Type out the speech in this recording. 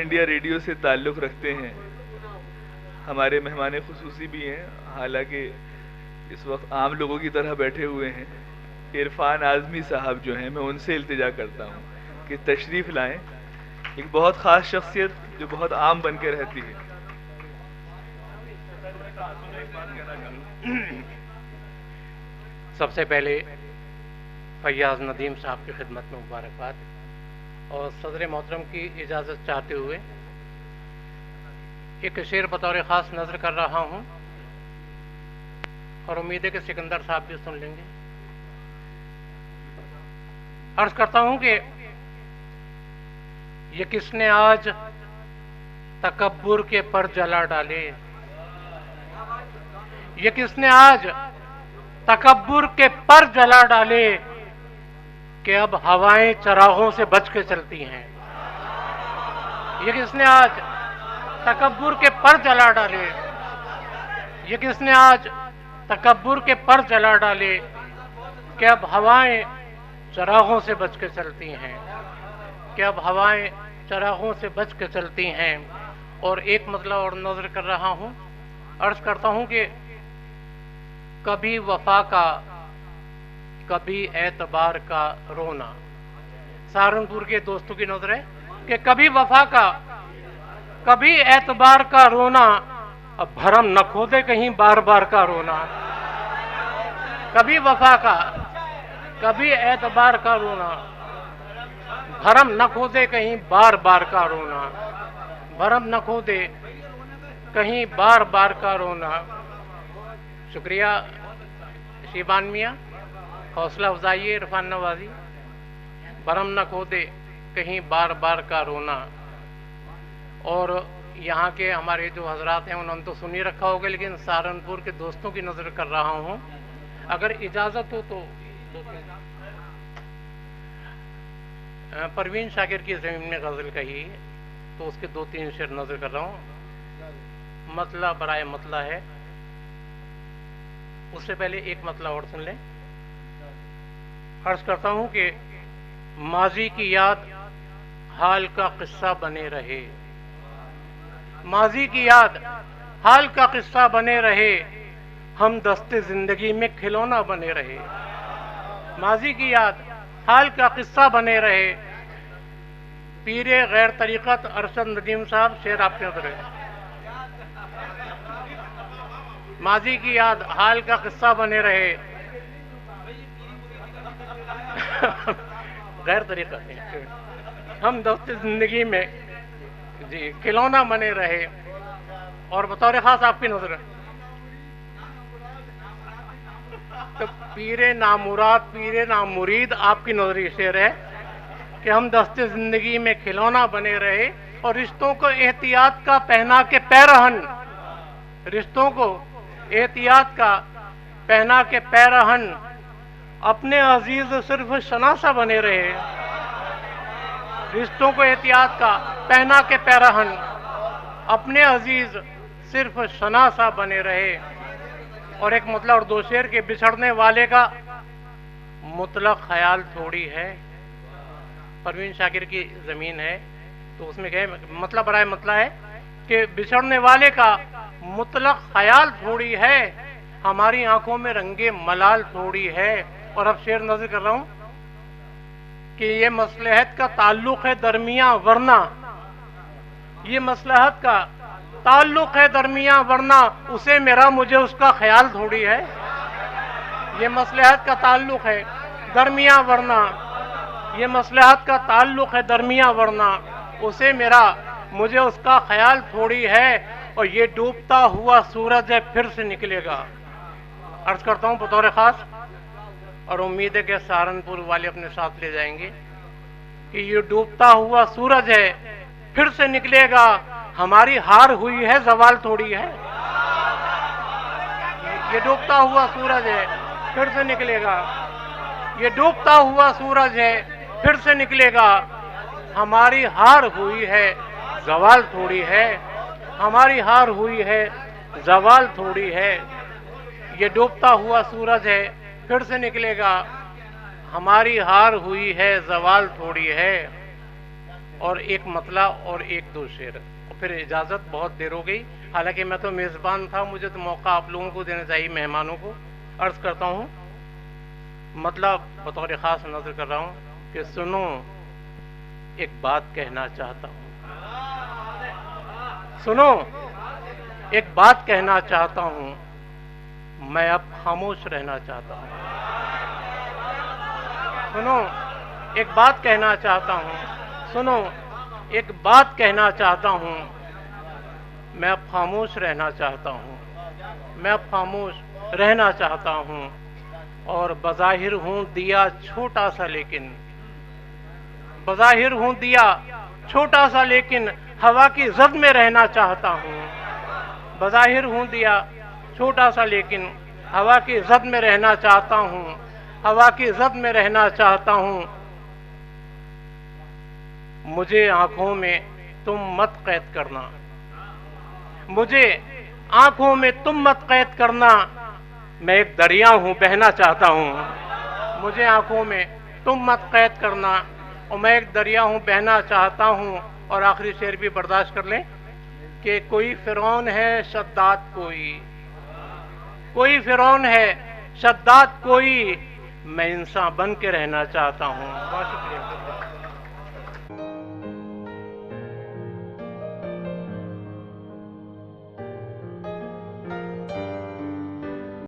India radio سے تعلق رکھتے ہیں. ہمارے مہمان خصوصی بھی ہیں، حالانکہ اس وقت عام لوگوں کی طرح بیٹھے ہوئے ہیں. عرفان اعظمی صاحب جو ہیں، میں ان سے التجا کرتا ہوں کہ تشریف لائیں. ایک بہت خاص شخصیت جو بہت عام بن کے رہتی ہے. سب سے پہلے فیاض ندیم صاحب کی خدمت میں مبارکباد اور صدر محترم کی اجازت چاہتے ہوئے ایک شعر بطور خاص نظر کر رہا ہوں اور امید ہے کہ سکندر صاحب بھی سن لیں گے. عرض کرتا ہوں کہ یہ کس نے آج تکبر کے پر جلا ڈالے، یہ کس نے آج تکبر کے پر جلا ڈالے کہ اب ہوائیں چراغوں سے بچ کے چلتی ہیں. یہ کس نے آج تکبر کے پر جلا ڈالے، یہ کس نے آج تکبر کے پر جلا ڈالے کہ اب ہوائیں چراغوں سے بچ کے چلتی ہیں، کہ اب ہوائیں چراغوں سے بچ کے چلتی ہیں. اور ایک مطلب اور نظر کر رہا ہوں. عرض کرتا ہوں کہ کبھی وفا کا کبھی اعتبار کا رونا. سہارنپور کے دوستوں کی نظر ہے کہ کبھی وفا کا کبھی اعتبار کا رونا، اب بھرم نہ کھودے کہیں بار بار کا رونا. کبھی وفا کا کبھی اعتبار کا رونا، بھرم نہ کھودے کہیں بار بار کا رونا، بھرم نہ کھودے کہیں بار بار کا رونا. شکریہ شیبان میاں، حوصلہ افزائی عرفان نوازی. بھرم نہ کھودے کہیں بار بار کا رونا. اور یہاں کے ہمارے جو حضرات ہیں انہوں نے تو سن ہی رکھا ہوگا، لیکن سہارنپور کے دوستوں کی نظر کر رہا ہوں. اگر اجازت ہو تو پروین شاکر کی زمین میں غزل کہی تو اس کے 2-3 شعر نظر کر رہا ہوں. مطلع برائے مطلع ہے. اس سے پہلے ایک مطلع اور سن لیں. عرض کرتا ہوں کہ ماضی کی یاد حال کا قصہ بنے رہے، ماضی کی یاد حال کا قصہ بنے رہے، ہم دستے زندگی میں کھلونا بنے رہے. ماضی کی یاد حال کا قصہ بنے رہے. پیر غیر طریقت ارشد ندیم صاحب، شعر آپ کے نظر ہے. ماضی کی یاد حال کا قصہ بنے رہے، غیر طریقت ہم دستے زندگی میں جی کھلونا بنے رہے. اور بطور خاص آپ کی نظر تو پیر نامراد پیر نامرید آپ کی نظری شعر ہے کہ ہم دستے زندگی میں کھلونا بنے رہے اور رشتوں کو احتیاط کا پہنا کے پیرہن، رشتوں کو احتیاط کا پہنا کے پیرہن، اپنے عزیز صرف شناسہ بنے رہے. رشتوں کو احتیاط کا پہنا کے پیرہن، اپنے عزیز صرف شناسہ بنے رہے. اور ایک مطلب اور 2 شعر کے بچھڑنے والے کا مطلق خیال تھوڑی ہے. پروین شاکر کی زمین ہے تو اس میں کہے مطلب برائے مطلب ہے کہ بچھڑنے والے کا مطلق خیال تھوڑی ہے، ہماری آنکھوں میں رنگے ملال تھوڑی ہے. اور اب شعر نظر کر رہا ہوں کہ یہ مصلحت کا تعلق ہے درمیاں ورنہ، یہ مصلحت کا تعلق ہے درمیاں ورنہ اسے میرا مجھے اس کا خیال تھوڑی ہے. یہ مصلحت کا تعلق ہے درمیاں ورنہ، یہ مصلحت کا تعلق ہے درمیاں ورنہ اسے میرا مجھے اس کا خیال تھوڑی ہے. اور یہ ڈوبتا ہوا سورج ہے پھر سے نکلے گا. عرض کرتا ہوں بطور خاص اور امید ہے کہ سہارنپور والے اپنے ساتھ لے جائیں گے کہ یہ ڈوبتا ہوا سورج ہے پھر سے نکلے گا، ہماری ہار ہوئی ہے زوال تھوڑی ہے. یہ ڈوبتا ہوا سورج ہے پھر سے نکلے گا، یہ ڈوبتا ہوا سورج ہے پھر سے نکلے گا، ہماری ہار ہوئی ہے زوال تھوڑی ہے، ہماری ہار ہوئی ہے زوال تھوڑی ہے. یہ ڈوبتا ہوا سورج ہے پھر سے نکلے گا، ہماری ہار ہوئی ہے زوال تھوڑی ہے. اور ایک مطلع اور ایک دو شعر، اور پھر اجازت. بہت دیر ہو گئی، حالانکہ میں تو میزبان تھا، مجھے تو موقع آپ لوگوں کو دینا چاہیے، مہمانوں کو. عرض کرتا ہوں، مطلب بطور خاص نظر کر رہا ہوں کہ سنو ایک بات کہنا چاہتا ہوں، سنو ایک بات کہنا چاہتا ہوں، میں اب خاموش رہنا چاہتا ہوں. سنو ایک بات کہنا چاہتا ہوں، سنو ایک بات کہنا چاہتا ہوں، میں اب خاموش رہنا چاہتا ہوں، میں اب خاموش رہنا چاہتا ہوں. اور بظاہر ہوں دیا چھوٹا سا، لیکن بظاہر ہوں دیا چھوٹا سا، لیکن ہوا کی زد میں رہنا چاہتا ہوں. بظاہر ہوں دیا چھوٹا سا، لیکن ہوا کی زد میں رہنا چاہتا ہوں، ہوا کی زد میں رہنا چاہتا ہوں. مجھے آنکھوں میں تم مت قید کرنا، مجھے آنکھوں میں تم مت قید کرنا، میں ایک دریا ہوں بہنا چاہتا ہوں. مجھے آنکھوں میں تم مت قید کرنا، اور میں ایک دریا ہوں بہنا چاہتا ہوں. اور آخری شعر بھی برداشت کر لیں کہ کوئی فرعون ہے شداد کوئی، کوئی فرعون ہے شداد کوئی، میں انسان بن کے رہنا چاہتا ہوں. بہت شکریہ.